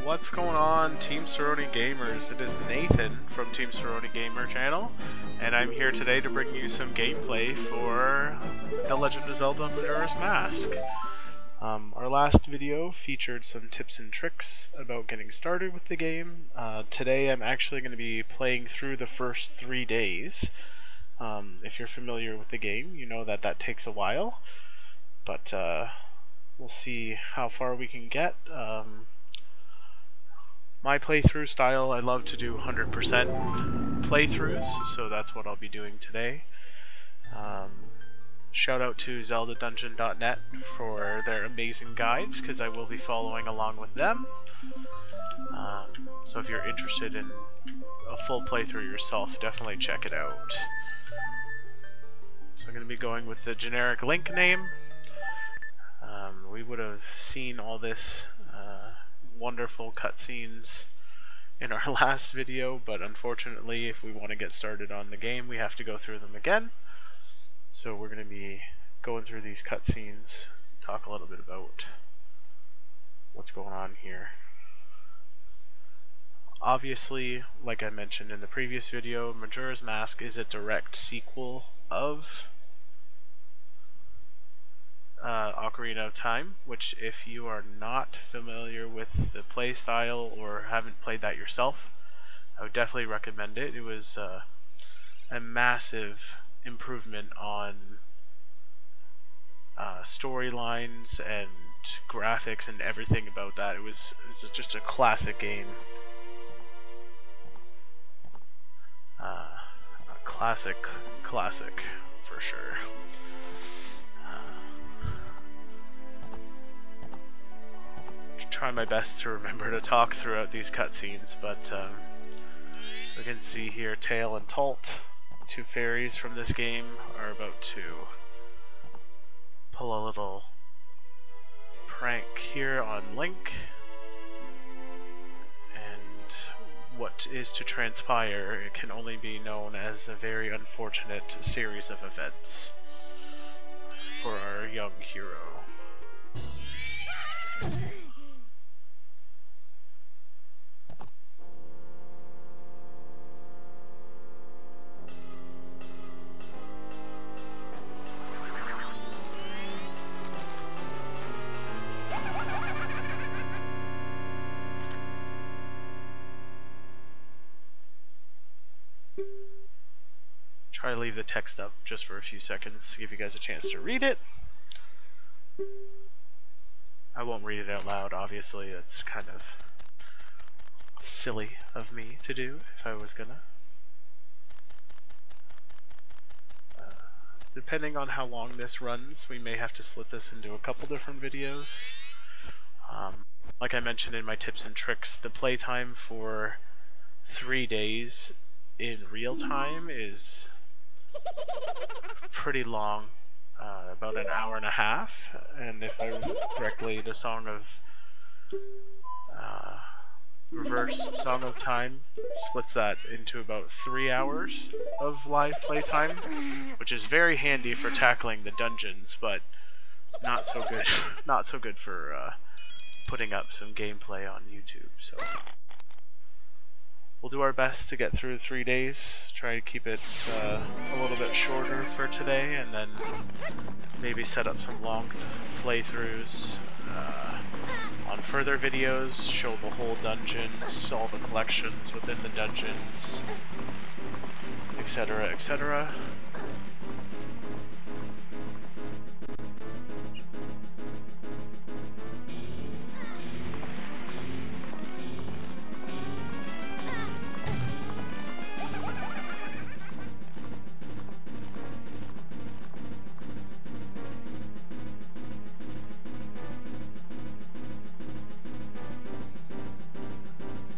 What's going on, Team Cerrone Gamers? It is Nathan from Team Cerrone Gamer channel, and I'm here today to bring you some gameplay for The Legend of Zelda Majora's Mask. Our last video featured some tips and tricks about getting started with the game. Today I'm actually going to be playing through the first 3 days. If you're familiar with the game, you know that that takes a while, but we'll see how far we can get. My playthrough style, I love to do 100% playthroughs, so that's what I'll be doing today. Shout out to zeldadungeon.net for their amazing guides, because I will be following along with them. So if you're interested in a full playthrough yourself, definitely check it out. So I'm going to be going with the generic Link name. We would have seen all this wonderful cutscenes in our last video, but unfortunately if we want to get started on the game we have to go through them again. So we're going to be going through these cutscenes, talk a little bit about what's going on here. Obviously, like I mentioned in the previous video, Majora's Mask is a direct sequel of Ocarina of Time, which if you are not familiar with the play style or haven't played that yourself, I would definitely recommend it. It was a massive improvement on storylines and graphics and everything about that. It's just a classic game. A classic for sure. Try my best to remember to talk throughout these cutscenes, but we can see here Tail and Talt, two fairies from this game, are about to pull a little prank here on Link, and what is to transpire, it can only be known as a very unfortunate series of events for our young hero. Try to leave the text up just for a few seconds to give you guys a chance to read it. I won't read it out loud, obviously. It's kind of silly of me to do if I was gonna. Depending on how long this runs, we may have to split this into a couple different videos. Like I mentioned in my tips and tricks, the playtime for 3 days in real time is pretty long, about an hour and a half, and if I remember correctly, the Song of Reverse Song of Time splits that into about 3 hours of live playtime, which is very handy for tackling the dungeons, but not so good for putting up some gameplay on YouTube. So we'll do our best to get through 3 days, try to keep it a little bit shorter for today, and then maybe set up some long playthroughs on further videos, show the whole dungeons, all the collections within the dungeons, etc., etc.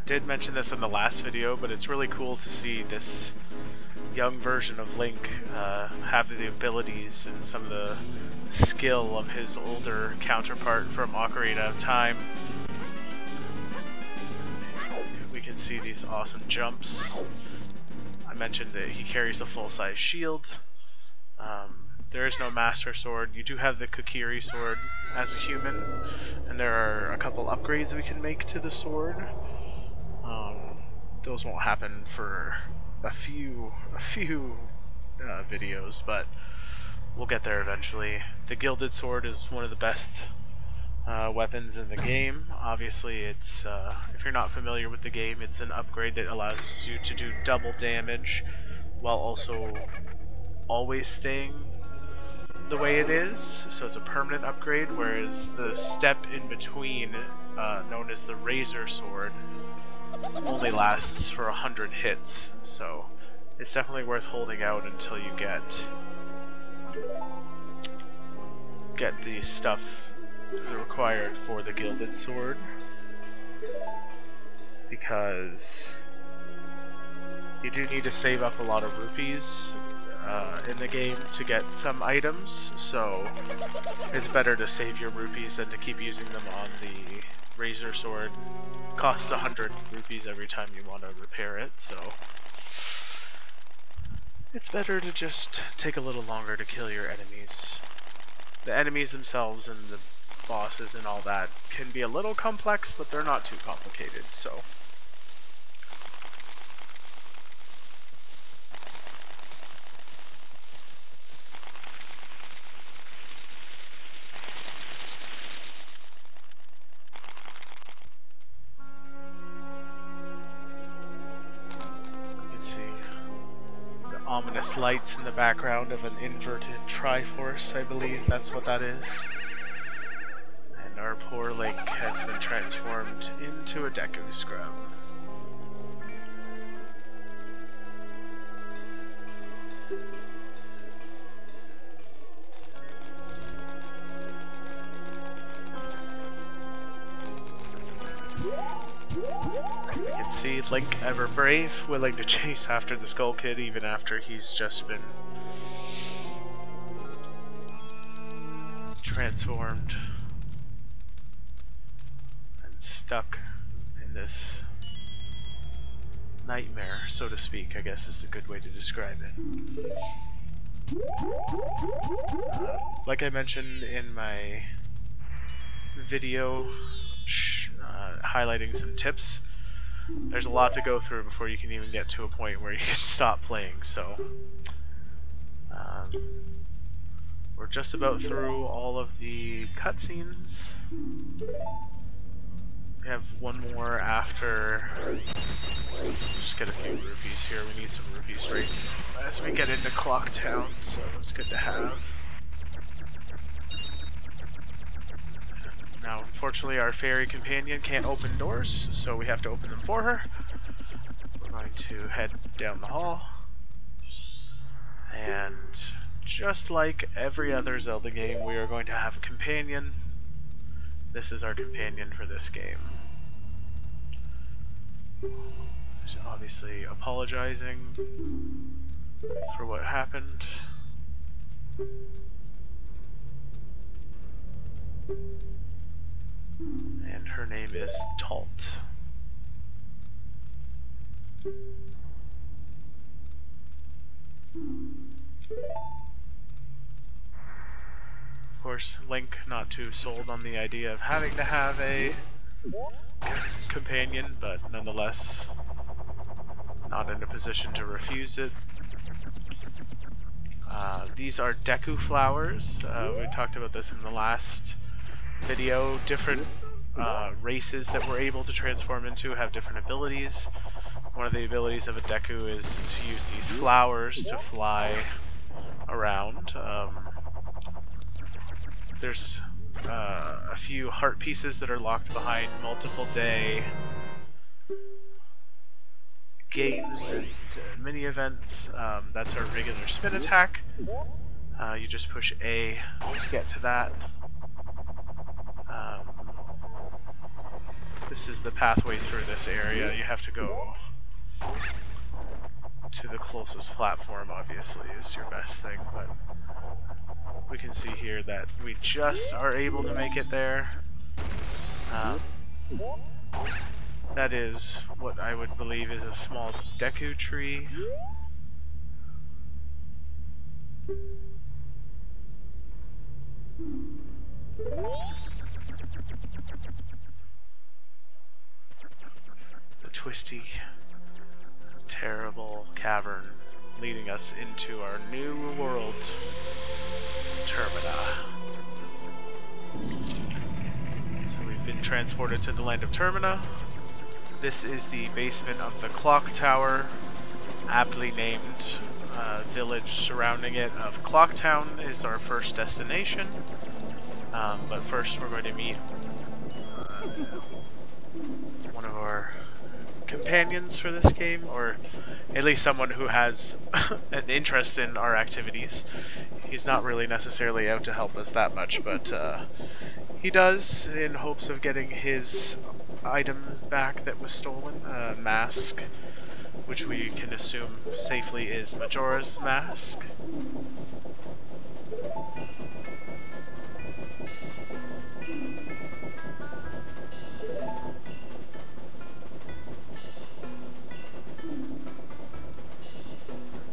Did mention this in the last video, but it's really cool to see this young version of Link have the abilities and some of the skill of his older counterpart from Ocarina of Time. We can see these awesome jumps. I mentioned that he carries a full-size shield. There is no Master Sword. You do have the Kokiri Sword as a human, and there are a couple upgrades we can make to the sword. Those won't happen for a few videos, but we'll get there eventually. The Gilded Sword is one of the best weapons in the game. Obviously, it's if you're not familiar with the game, it's an upgrade that allows you to do double damage while also always staying the way it is. So it's a permanent upgrade, whereas the step in between, known as the Razor Sword, only lasts for 100 hits. So it's definitely worth holding out until you get the stuff required for the Gilded Sword, because you do need to save up a lot of rupees in the game to get some items, so it's better to save your rupees than to keep using them on the Razor Sword. It costs 100 rupees every time you want to repair it, so it's better to just take a little longer to kill your enemies. The enemies themselves and the bosses and all that can be a little complex, but they're not too complicated, so. You can see the ominous lights in the background of an inverted Triforce, I believe that's what that is. Our poor Link has been transformed into a Deku Scrub. We can see Link, ever brave, willing to chase after the Skull Kid even after he's just been transformed. Stuck in this nightmare, so to speak, I guess is a good way to describe it. Like I mentioned in my video highlighting some tips, there's a lot to go through before you can even get to a point where you can stop playing, so we're just about through all of the cutscenes. We have one more after. Just get a few rupees here. We need some rupees right as we get into Clock Town, so it's good to have. Now, unfortunately, our fairy companion can't open doors, so we have to open them for her. We're going to head down the hall. And just like every other Zelda game, we are going to have a companion. This is our companion for this game. He's obviously apologizing for what happened. And her name is Talt. Of course, Link not too sold on the idea of having to have a companion, but nonetheless not in a position to refuse it. These are Deku Flowers. We talked about this in the last video. Different races that we're able to transform into have different abilities. One of the abilities of a Deku is to use these flowers to fly around. There's a few heart pieces that are locked behind multiple day games and mini events. That's our regular spin attack. You just push A to get to that. This is the pathway through this area. You have to go to the closest platform, obviously, is your best thing, but we can see here that we just are able to make it there. That is what I would believe is a small Deku tree. The twisty, terrible cavern leading us into our new world, Termina. So we've been transported to the land of Termina. This is the basement of the clock tower, aptly named. Village surrounding it of Clocktown is our first destination. But first we're going to meet one of our companions for this game, or at least someone who has an interest in our activities. He's not really necessarily out to help us that much, but he does in hopes of getting his item back that was stolen, a mask, which we can assume safely is Majora's mask.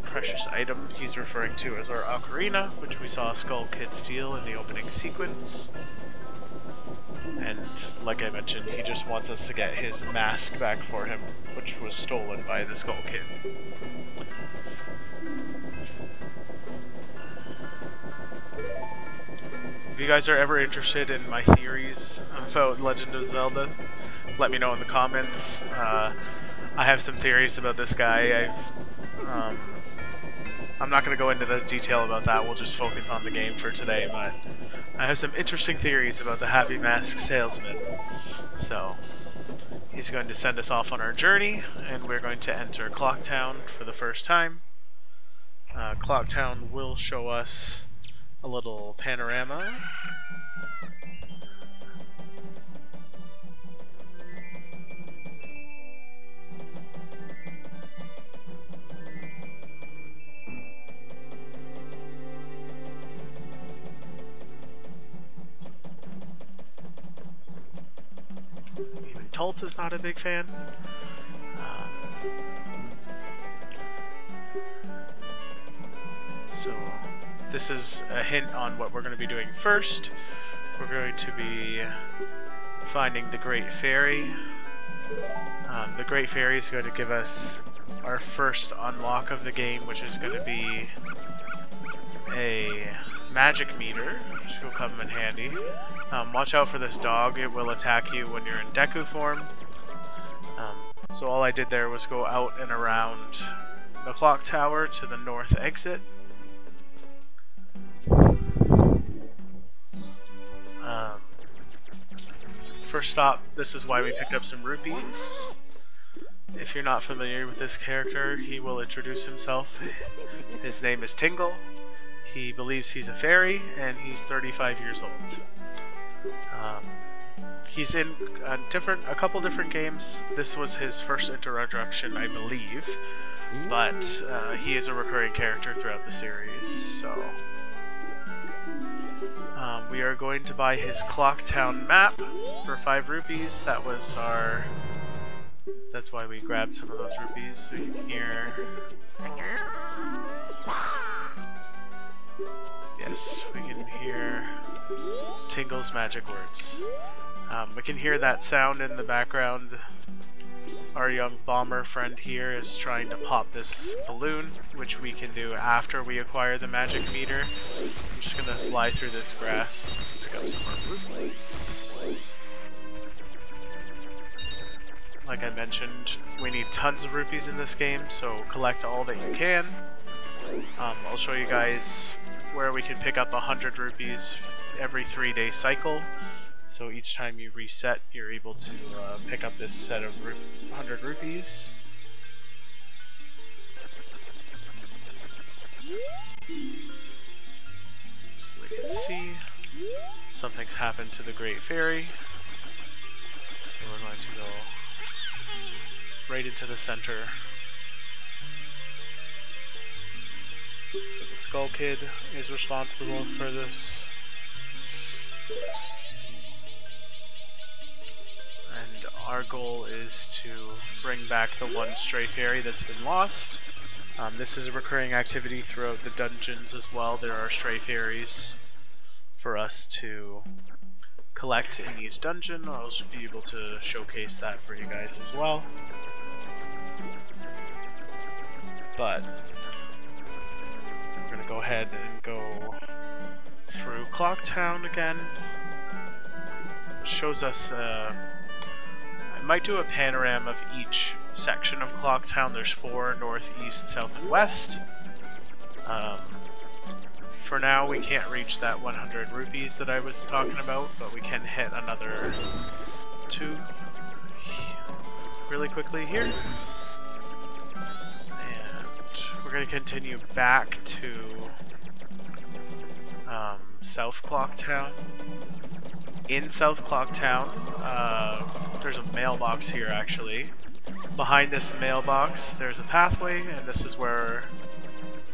Precious item he's referring to as our ocarina, which we saw Skull Kid steal in the opening sequence. And like I mentioned, he just wants us to get his mask back for him, which was stolen by the Skull Kid. If you guys are ever interested in my theories about Legend of Zelda, let me know in the comments. I have some theories about this guy. I'm not going to go into the detail about that, we'll just focus on the game for today, but I have some interesting theories about the Happy Mask Salesman. So, he's going to send us off on our journey, and we're going to enter Clocktown for the first time. Clocktown will show us a little panorama. Even Tult is not a big fan. So this is a hint on what we're going to be doing first. We're going to be finding the Great Fairy. The Great Fairy is going to give us our first unlock of the game, which is going to be a magic meter, which will come in handy. Watch out for this dog, it will attack you when you're in Deku form. So all I did there was go out and around the clock tower to the north exit. First stop, this is why we picked up some rupees. If you're not familiar with this character, he will introduce himself. His name is Tingle. He believes he's a fairy, and he's 35 years old. He's in a couple different games. This was his first introduction, I believe, but he is a recurring character throughout the series, so... we are going to buy his Clocktown map for 5 rupees. That was our... That's why we grabbed some of those rupees. We can hear... Yes, we can hear Tingle's magic words. We can hear that sound in the background. Our young bomber friend here is trying to pop this balloon, which we can do after we acquire the magic meter. I'm just gonna fly through this grass, pick up some more rupees. Like I mentioned, we need tons of rupees in this game, so collect all that you can. I'll show you guys where we can pick up 100 rupees every 3-day cycle. So each time you reset, you're able to pick up this set of 100 rupees. So we can see something's happened to the Great Fairy. So we're going to go right into the center. So the Skull Kid is responsible for this. And our goal is to bring back the one stray fairy that's been lost. This is a recurring activity throughout the dungeons as well. There are stray fairies for us to collect in each dungeon. I'll be able to showcase that for you guys as well. But we're going to go ahead and go through Clock Town again. It shows us, I might do a panorama of each section of Clock Town. There's 4, north, east, south, and west. For now, we can't reach that 100 rupees that I was talking about, but we can hit another 2 really quickly here. And we're going to continue back to South Clock Town. In South Clock Town, there's a mailbox here actually. Behind this mailbox, there's a pathway, and this is where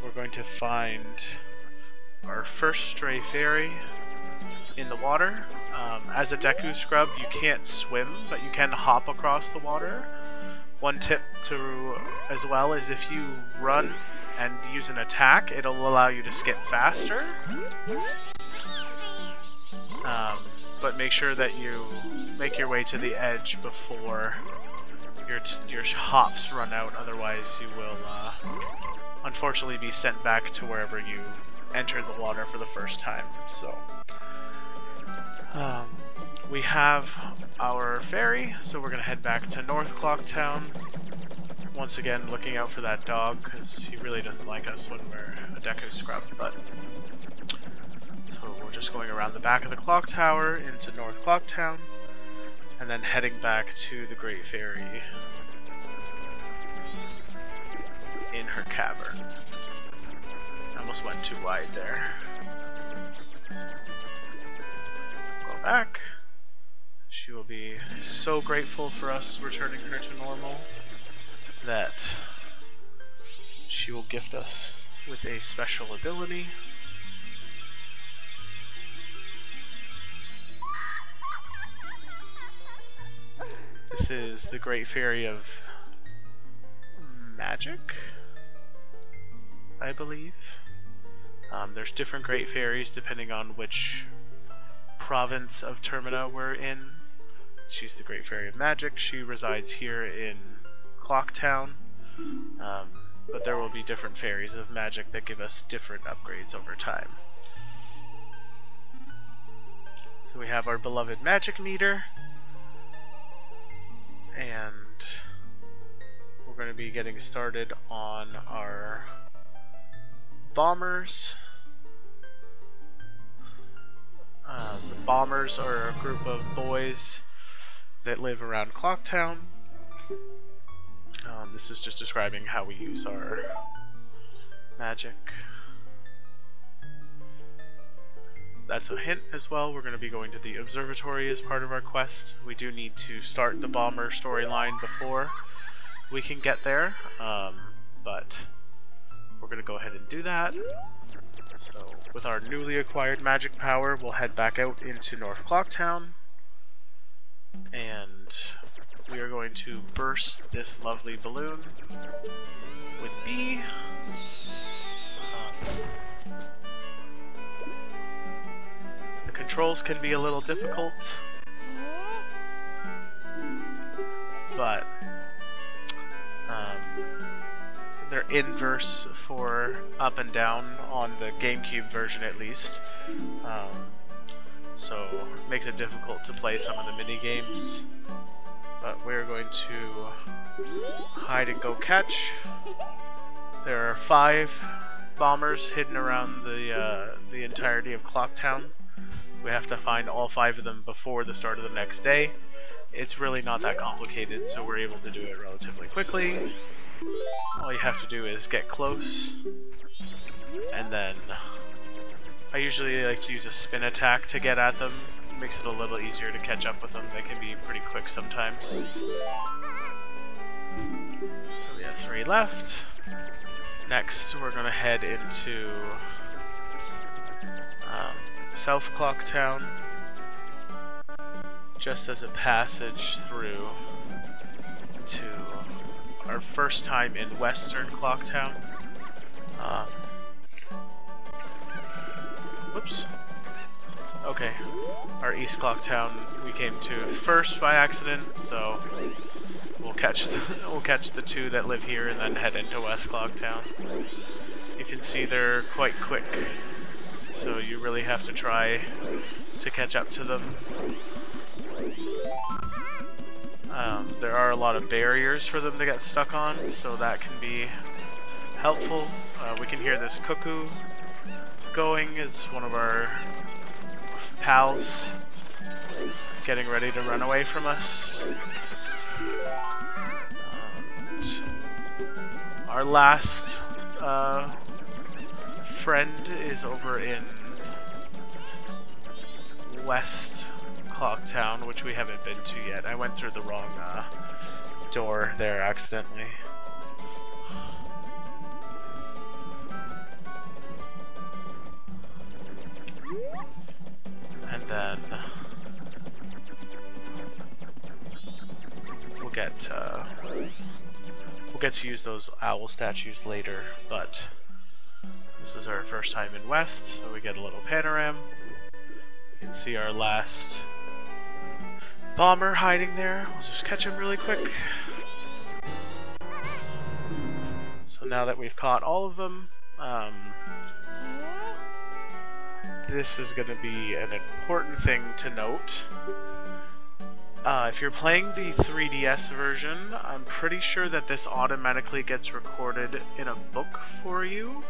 we're going to find our first stray fairy in the water. As a Deku scrub, you can't swim, but you can hop across the water. One tip to as well is if you run and use an attack, it'll allow you to skip faster. But make sure that you make your way to the edge before your hops run out, otherwise you will unfortunately be sent back to wherever you entered the water for the first time. So we have our ferry, so we're gonna head back to North Clock Town. Once again, looking out for that dog, because he really doesn't like us when we're a Deku scrub. But so we're just going around the back of the clock tower into North Clock Town, and then heading back to the Great Fairy in her cavern. I almost went too wide there. Go back. She will be so grateful for us returning her to normal that she will gift us with a special ability. This is the Great Fairy of Magic, I believe. There's different Great Fairies depending on which province of Termina we're in. She's the Great Fairy of Magic. She resides here in Clock Town, but there will be different fairies of magic that give us different upgrades over time. So we have our beloved magic meter, and we're going to be getting started on our bombers. The bombers are a group of boys that live around Clock Town. This is just describing how we use our magic. That's a hint as well. We're going to be going to the observatory as part of our quest. We do need to start the bomber storyline before we can get there, but we're going to go ahead and do that. So with our newly acquired magic power, we'll head back out into North Clock Town, and we are going to burst this lovely balloon with B. The controls can be a little difficult, but they're inverse for up and down on the GameCube version at least. So it makes it difficult to play some of the mini games. But we're going to hide and go catch. There are 5 bombers hidden around the entirety of Clock Town. We have to find all 5 of them before the start of the next day. It's really not that complicated, so we're able to do it relatively quickly. All you have to do is get close, and then I usually like to use a spin attack to get at them. It makes it a little easier to catch up with them. They can be pretty quick sometimes. So we have 3 left. Next, we're going to head into South Clock Town, just as a passage through to our first time in Western Clock Town. Okay, our East Clock Town we came to first by accident, so we'll catch the two that live here and then head into West Clock Town. You can see they're quite quick, so you really have to try to catch up to them. There are a lot of barriers for them to get stuck on, so that can be helpful. We can hear this cuckoo going as one of our pals getting ready to run away from us. And our last friend is over in West Clock Town, which we haven't been to yet. I went through the wrong door there accidentally. And then we'll get to use those owl statues later, but this is our first time in West, so we get a little panorama. You can see our last bomber hiding there. We'll just catch him really quick. So now that we've caught all of them, this is going to be an important thing to note. If you're playing the 3DS version, I'm pretty sure that this automatically gets recorded in a book for you.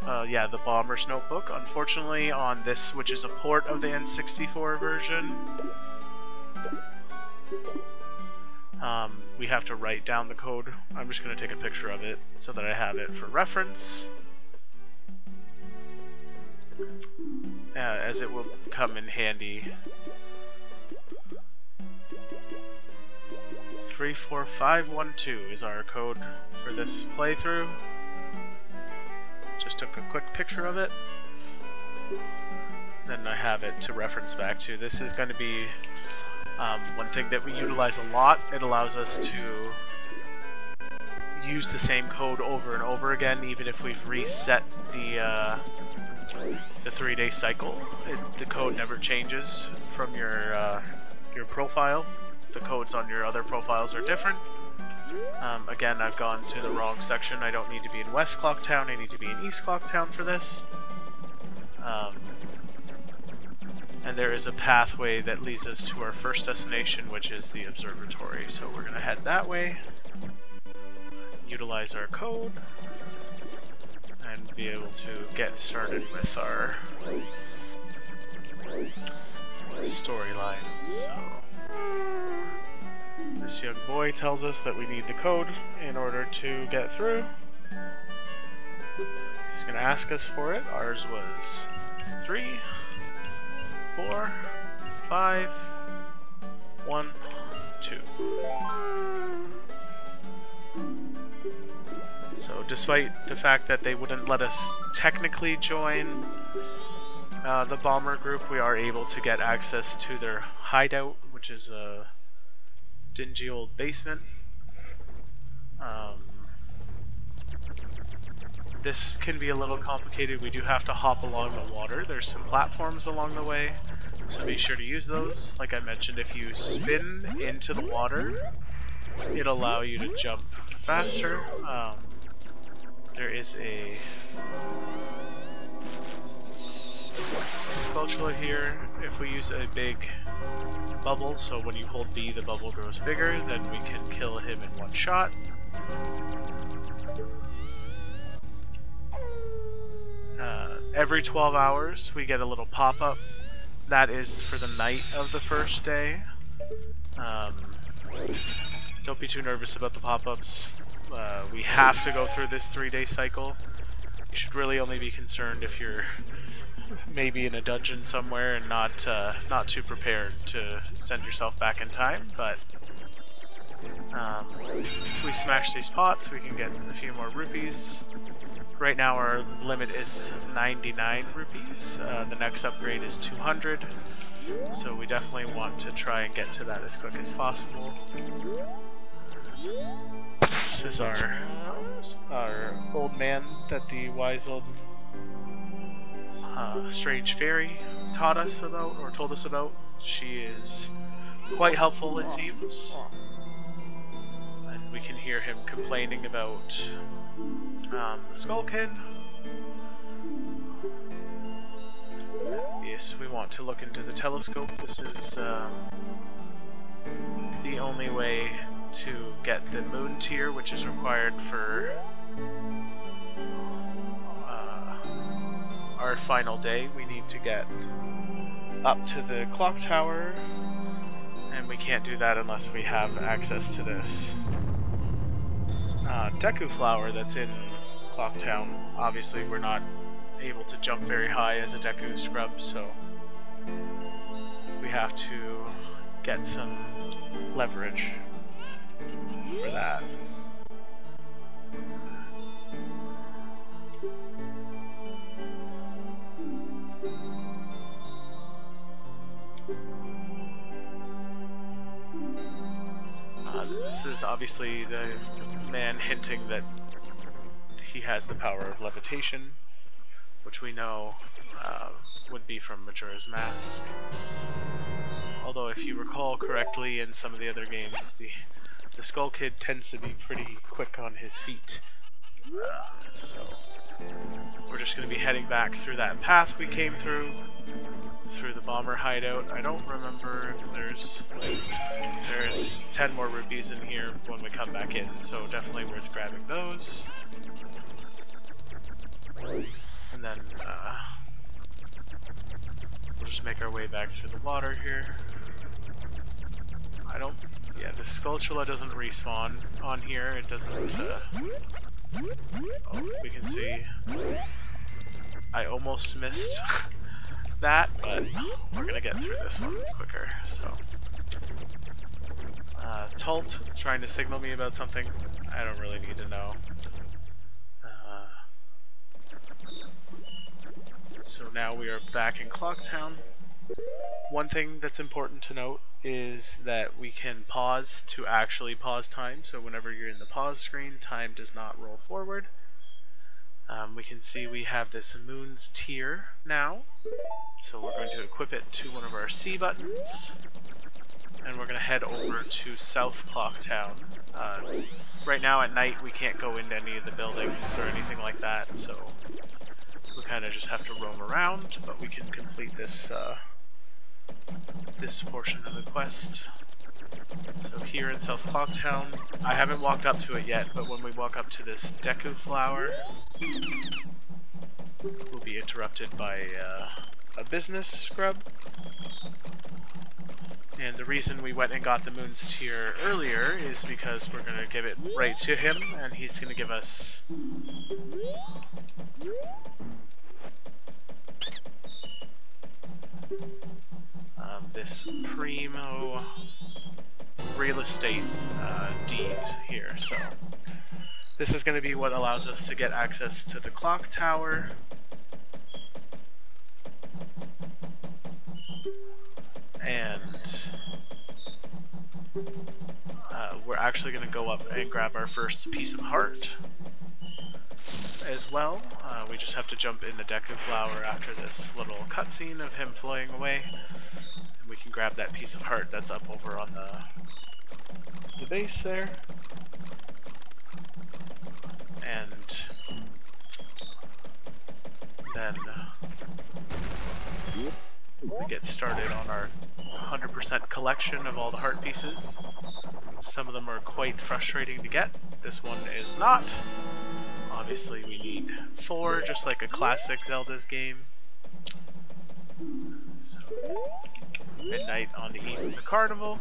Yeah, the Bomber's Notebook. Unfortunately, on this, which is a port of the N64 version, we have to write down the code. I'm just going to take a picture of it so that I have it for reference, as it will come in handy. 34512 is our code for this playthrough. Just took a quick picture of it. Then I have it to reference back to. This is going to be one thing that we utilize a lot. It allows us to use the same code over and over again, even if we've reset the 3-day cycle. The code never changes from your profile. The codes on your other profiles are different. Again, I've gone to the wrong section. I don't need to be in West Clock Town, I need to be in East Clock Town for this. And there is a pathway that leads us to our first destination, which is the observatory. So we're going to head that way, utilize our code, and be able to get started with our storyline. So this young boy tells us that we need the code in order to get through. He's going to ask us for it. Ours was 3, 4, 5, 1, 2. So despite the fact that they wouldn't let us technically join the bomber group, we are able to get access to their hideout, which is a dingy old basement. This can be a little complicated. We do have to hop along the water. There's some platforms along the way, so be sure to use those. Like I mentioned, if you spin into the water, it'll allow you to jump faster. There is a spatula here. If we use a big bubble, so when you hold B the bubble grows bigger, then we can kill him in one shot. Every 12 hours we get a little pop-up. That is for the night of the first day. Don't be too nervous about the pop-ups. We have to go through this 3-day cycle. You should really only be concerned if you're maybe in a dungeon somewhere and not too prepared to send yourself back in time, but if we smash these pots we can get a few more rupees. Right now our limit is 99 rupees. The next upgrade is 200, so we definitely want to try and get to that as quick as possible. This is our old man that the wise old strange fairy taught us about, or told us about. She is quite helpful, it seems. And we can hear him complaining about the Skull Kid. Yes, we want to look into the telescope. This is the only way to get the moon tier, which is required for our final day. We need to get up to the clock tower, and we can't do that unless we have access to this Deku Flower that's in Clock Town. Obviously, we're not able to jump very high as a Deku scrub, so we have to get some leverage for that. This is obviously the man hinting that he has the power of levitation, which we know would be from Majora's Mask. Although if you recall correctly, in some of the other games, the Skull Kid tends to be pretty quick on his feet. So we're just going to be heading back through that path we came through the bomber hideout. I don't remember if there's 10 more rupees in here when we come back in, so definitely worth grabbing those. And then we'll just make our way back through the water here. Yeah, the Skulltula doesn't respawn on here. It doesn't, oh, we can see. I almost missed that, but we're gonna get through this one quicker, so. Tult trying to signal me about something. I don't really need to know. So now we are back in Clock Town. One thing that's important to note is that we can pause to actually pause time, so whenever you're in the pause screen, time does not roll forward. We can see we have this Moon's Tier now, so we're going to equip it to one of our C buttons, and we're going to head over to South Clock Town. Right now at night we can't go into any of the buildings or anything like that, so we kind of just have to roam around, but we can complete this this portion of the quest. So here in South Clock Town, I haven't walked up to it yet, but when we walk up to this Deku Flower, we'll be interrupted by a business scrub. And the reason we went and got the Moon's Tier earlier is because we're going to give it right to him, and he's going to give us this primo real estate deed here. So this is going to be what allows us to get access to the clock tower. And we're actually going to go up and grab our first piece of heart as well. We just have to jump in the Deku Flower after this little cutscene of him flying away. And we can grab that piece of heart that's up over on the base there. And then we get started on our 100% collection of all the heart pieces. Some of them are quite frustrating to get. This one is not. Obviously we need 4, just like a classic Zelda's game. So, midnight on the eve of the carnival.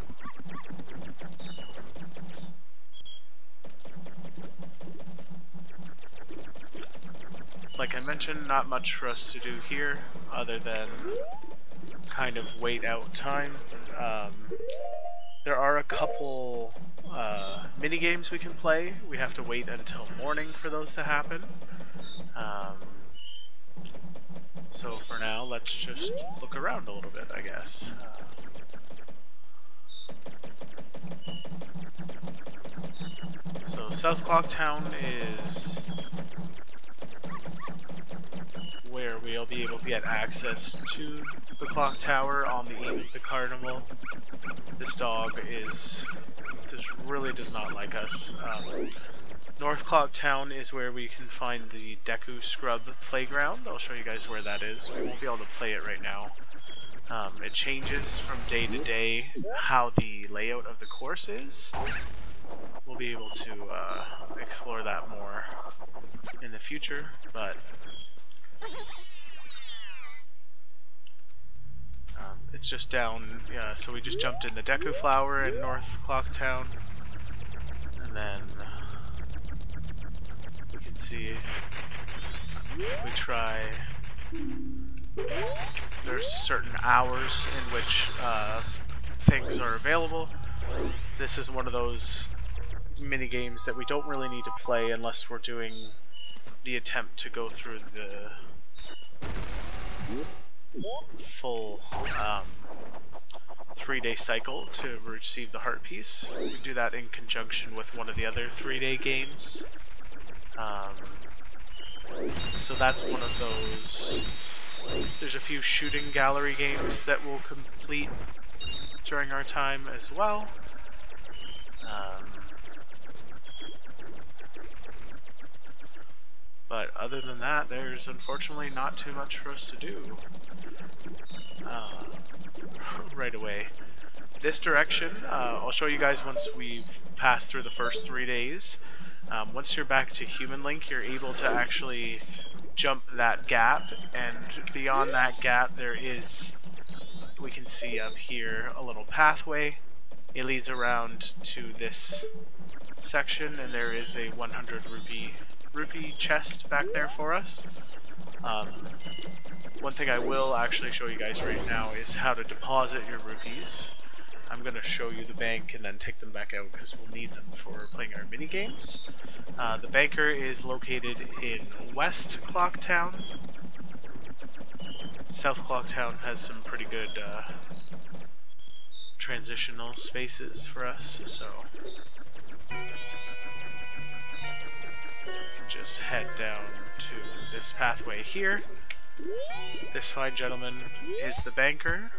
Like I mentioned, not much for us to do here, other than kind of wait out time. There are a couple mini games we can play. We have to wait until morning for those to happen. So for now, let's just look around a little bit, I guess. So South Clock Town is where we'll be able to get access to the clock tower on the eve of the carnival. This dog really does not like us. North Clock Town is where we can find the Deku Scrub playground. I'll show you guys where that is. We won't be able to play it right now. It changes from day to day how the layout of the course is. We'll be able to explore that more in the future, but it's just down, yeah, so we just jumped in the Deku Flower in North Clock Town, and then we can see if we try, there's certain hours in which things are available. This is one of those mini games that we don't really need to play unless we're doing the attempt to go through the full 3-day cycle to receive the heart piece. We do that in conjunction with one of the other 3-day games. So that's one of those. There's a few shooting gallery games that we'll complete during our time as well. But other than that, there's unfortunately not too much for us to do right away. This direction, I'll show you guys once we've passed through the first 3 days. Once you're back to Human Link, you're able to actually jump that gap, and beyond that gap there is, we can see up here, a little pathway. It leads around to this section, and there is a 100 rupee chest back there for us. One thing I will actually show you guys right now is how to deposit your rupees. I'm going to show you the bank and then take them back out because we'll need them for playing our mini games. The banker is located in West Clock Town. South Clock Town has some pretty good transitional spaces for us, so just head down to this pathway here. This fine gentleman is the banker.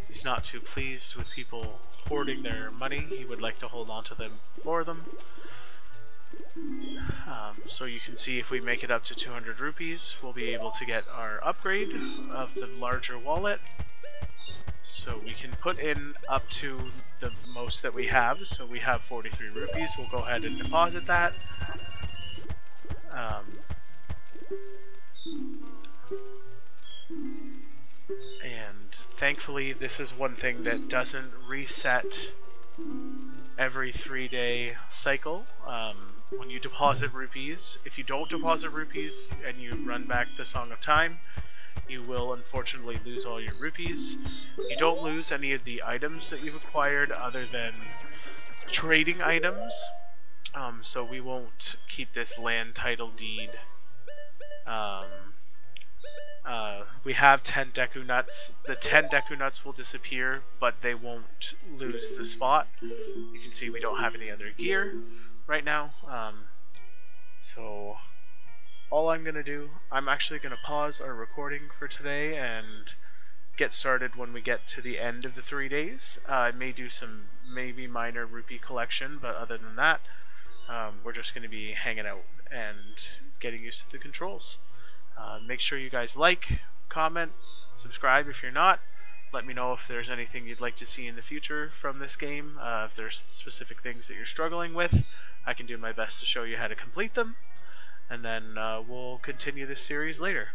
He's not too pleased with people hoarding their money. He would like to hold on to them for them. So you can see if we make it up to 200 rupees, we'll be able to get our upgrade of the larger wallet. So we can put in up to the most that we have. So we have 43 rupees. We'll go ahead and deposit that. And thankfully, this is one thing that doesn't reset every 3-day cycle. When you deposit rupees, if you don't deposit rupees and you run back the Song of Time, you will unfortunately lose all your rupees. You don't lose any of the items that you've acquired other than trading items. So we won't keep this land title deed. We have 10 Deku Nuts. The 10 Deku Nuts will disappear, but they won't lose the spot. You can see we don't have any other gear right now. So all I'm going to do, I'm actually going to pause our recording for today and get started when we get to the end of the 3 days. I may do some maybe minor rupee collection, but other than that, we're just going to be hanging out and getting used to the controls. Make sure you guys like, comment, subscribe if you're not. Let me know if there's anything you'd like to see in the future from this game. If there's specific things that you're struggling with, I can do my best to show you how to complete them. And then we'll continue this series later.